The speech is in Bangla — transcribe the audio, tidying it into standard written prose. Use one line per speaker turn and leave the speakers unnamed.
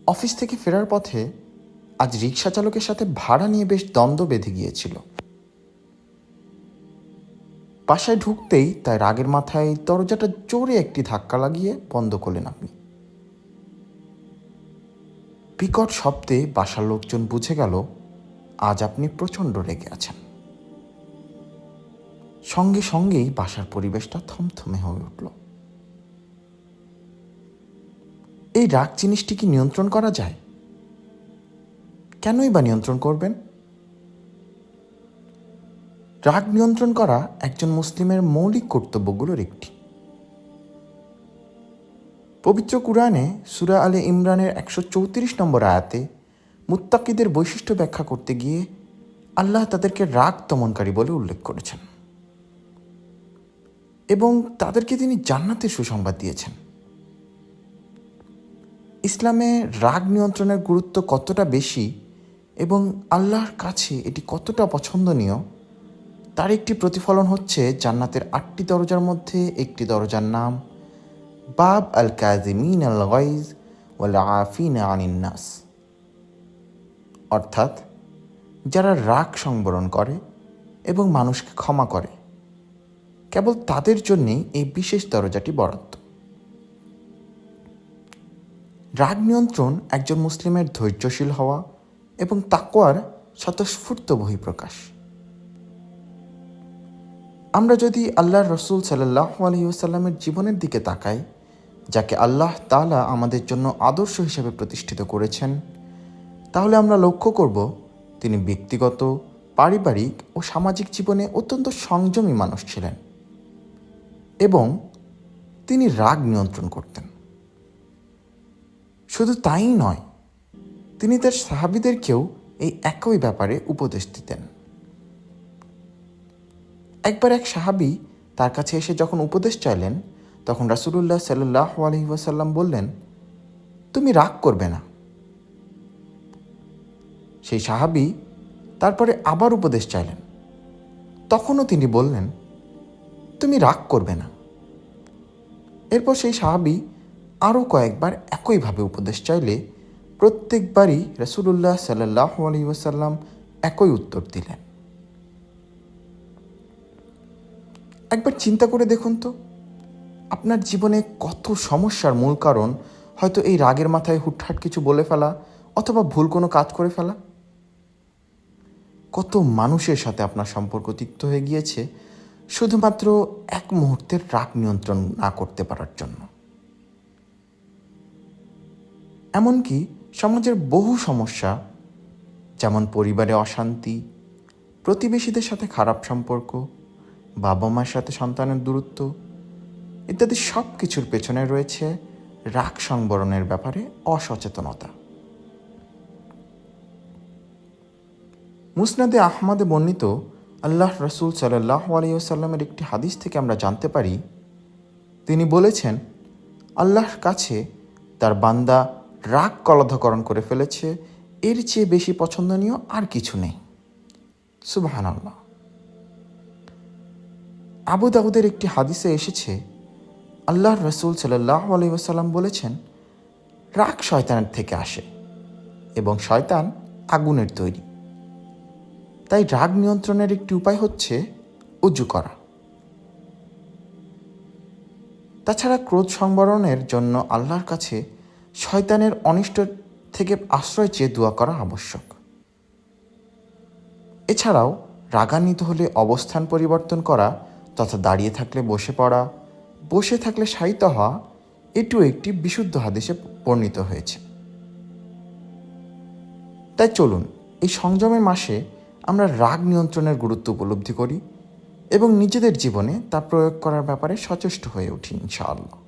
অফিস থেকে ফেরার পথে আজ রিক্সা চালকের সাথে ভাড়া নিয়ে বেশ দ্বন্দ্ব বেঁধে গিয়েছিল। বাসায় ঢুকতেই তাই রাগের মাথায় দরজাটা জোরে একটি ধাক্কা লাগিয়ে বন্ধ করলেন আপনি। বিকট শব্দে বাসার লোকজন বুঝে গেল আজ আপনি প্রচণ্ড রেগে আছেন। সঙ্গে সঙ্গেই বাসার পরিবেশটা থমথমে হয়ে উঠল। এই রাগ জিনিসটি কি নিয়ন্ত্রণ করা যায়? কেনই বা নিয়ন্ত্রণ করবেন? রাগ নিয়ন্ত্রণ করা একজন মুসলিমের মৌলিক কর্তব্যগুলোর একটি। পবিত্র কুরআনে সূরা আলে ইমরানের 134 নম্বর আয়াতে মুত্তাকিদের বৈশিষ্ট্য ব্যাখ্যা করতে গিয়ে আল্লাহ তাদেরকে রাগ দমনকারী বলে উল্লেখ করেছেন এবং তাদেরকে তিনি জান্নাতের সুসংবাদ দিয়েছেন। ইসলামে রাগ নিয়ন্ত্রণের গুরুত্ব কতটা বেশি এবং আল্লাহর কাছে এটি কতটা পছন্দনীয় তার একটি প্রতিফলন হচ্ছে জান্নাতের 8টি দরজার মধ্যে একটি দরজার নাম বাব আল কাযিমিন আল গাইজ ওয়াল আফিনা আনিন নাস, অর্থাৎ যারা রাগ সংবরণ করে এবং মানুষকে ক্ষমা করে, কেবল তাদের জন্যেই এই বিশেষ দরজাটি বরাদ্দ। রাগ নিয়ন্ত্রণ একজন মুসলিমের ধৈর্যশীল হওয়া এবং তাকওয়ার স্বতঃস্ফূর্ত বহিঃপ্রকাশ। আমরা যদি আল্লাহর রসুল সাল্লাল্লাহু আলাইহি ওয়াসাল্লামের জীবনের দিকে তাকাই, যাকে আল্লাহ তাআলা আমাদের জন্য আদর্শ হিসেবে প্রতিষ্ঠিত করেছেন, তাহলে আমরা লক্ষ্য করব তিনি ব্যক্তিগত, পারিবারিক ও সামাজিক জীবনে অত্যন্ত সংযমী মানুষ ছিলেন এবং তিনি রাগ নিয়ন্ত্রণ করতেন। শুধু তাই নয়, তিনি তার সাহাবীদেরকেও এই একই ব্যাপারে উপদেশ দিতেন। একবার এক সাহাবী তার কাছে এসে যখন উপদেশ চাইলেন, তখন রাসূলুল্লাহ সাল্লাল্লাহু আলাইহি ওয়াসাল্লাম বললেন, তুমি রাগ করবে না। সেই সাহাবী তারপরে আবার উপদেশ চাইলেন, তখনও তিনি বললেন, তুমি রাগ করবে না। এরপর সেই সাহাবী আরও কয়েকবার একইভাবে উপদেশ চাইলে প্রত্যেকবারই রাসূলুল্লাহ সাল্লাল্লাহু আলাইহি ওয়াসাল্লাম একই উত্তর দিলেন। একবার চিন্তা করে দেখুন তো, আপনার জীবনে কত সমস্যার মূল কারণ হয়তো এই রাগের মাথায় হুটহাট কিছু বলে ফেলা অথবা ভুল কোনো কাজ করে ফেলা। কত মানুষের সাথে আপনার সম্পর্ক তিক্ত হয়ে গিয়েছে শুধুমাত্র এক মুহূর্তের রাগ নিয়ন্ত্রণ না করতে পারার জন্য। এমনকি সমাজের বহু সমস্যা, যেমন পরিবারে অশান্তি, প্রতিবেশীদের সাথে খারাপ সম্পর্ক, বাবা মায়ের সাথে সন্তানের দূরত্ব ইত্যাদি সব কিছুর পেছনে রয়েছে রাগ সংবরণের ব্যাপারে অসচেতনতা। মুসনাদে আহমদে বর্ণিত আল্লাহ রসুল সাল্লাল্লাহু আলাইহি ওয়াসাল্লামের একটি হাদিস থেকে আমরা জানতে পারি, তিনি বলেছেন, আল্লাহর কাছে তার বান্দা রাগ কলধকরণ করে ফেলেছে, এর চেয়ে বেশি পছন্দনীয় আর কিছু নেই। সুবহানাল্লাহ। আবু দাউদের একটি হাদিসে এসেছে, আল্লাহর রসুল সাল্লাল্লাহু আলাইহি ওয়াসাল্লাম বলেছেন, রাগ শয়তানের থেকে আসে এবং শয়তান আগুনের তৈরি। তাই রাগ নিয়ন্ত্রণের একটি উপায় হচ্ছে ওযু করা। তাছাড়া ক্রোধ সংবরণের জন্য আল্লাহর কাছে শয়তানের অনিষ্ট থেকে আশ্রয় চেয়ে দোয়া করা আবশ্যক। এছাড়াও রাগান্বিত হলে অবস্থান পরিবর্তন করা তথা দাঁড়িয়ে থাকলে বসে পড়া, বসে থাকলে শায়িত হওয়া, এটিও একটি বিশুদ্ধ হাদিসে বর্ণিত হয়েছে। তাই চলুন এই সংযমের মাসে আমরা রাগ নিয়ন্ত্রণের গুরুত্ব উপলব্ধি করি এবং নিজেদের জীবনে তা প্রয়োগ করার ব্যাপারে সচেষ্ট হয়ে উঠি ইনশাআল্লাহ।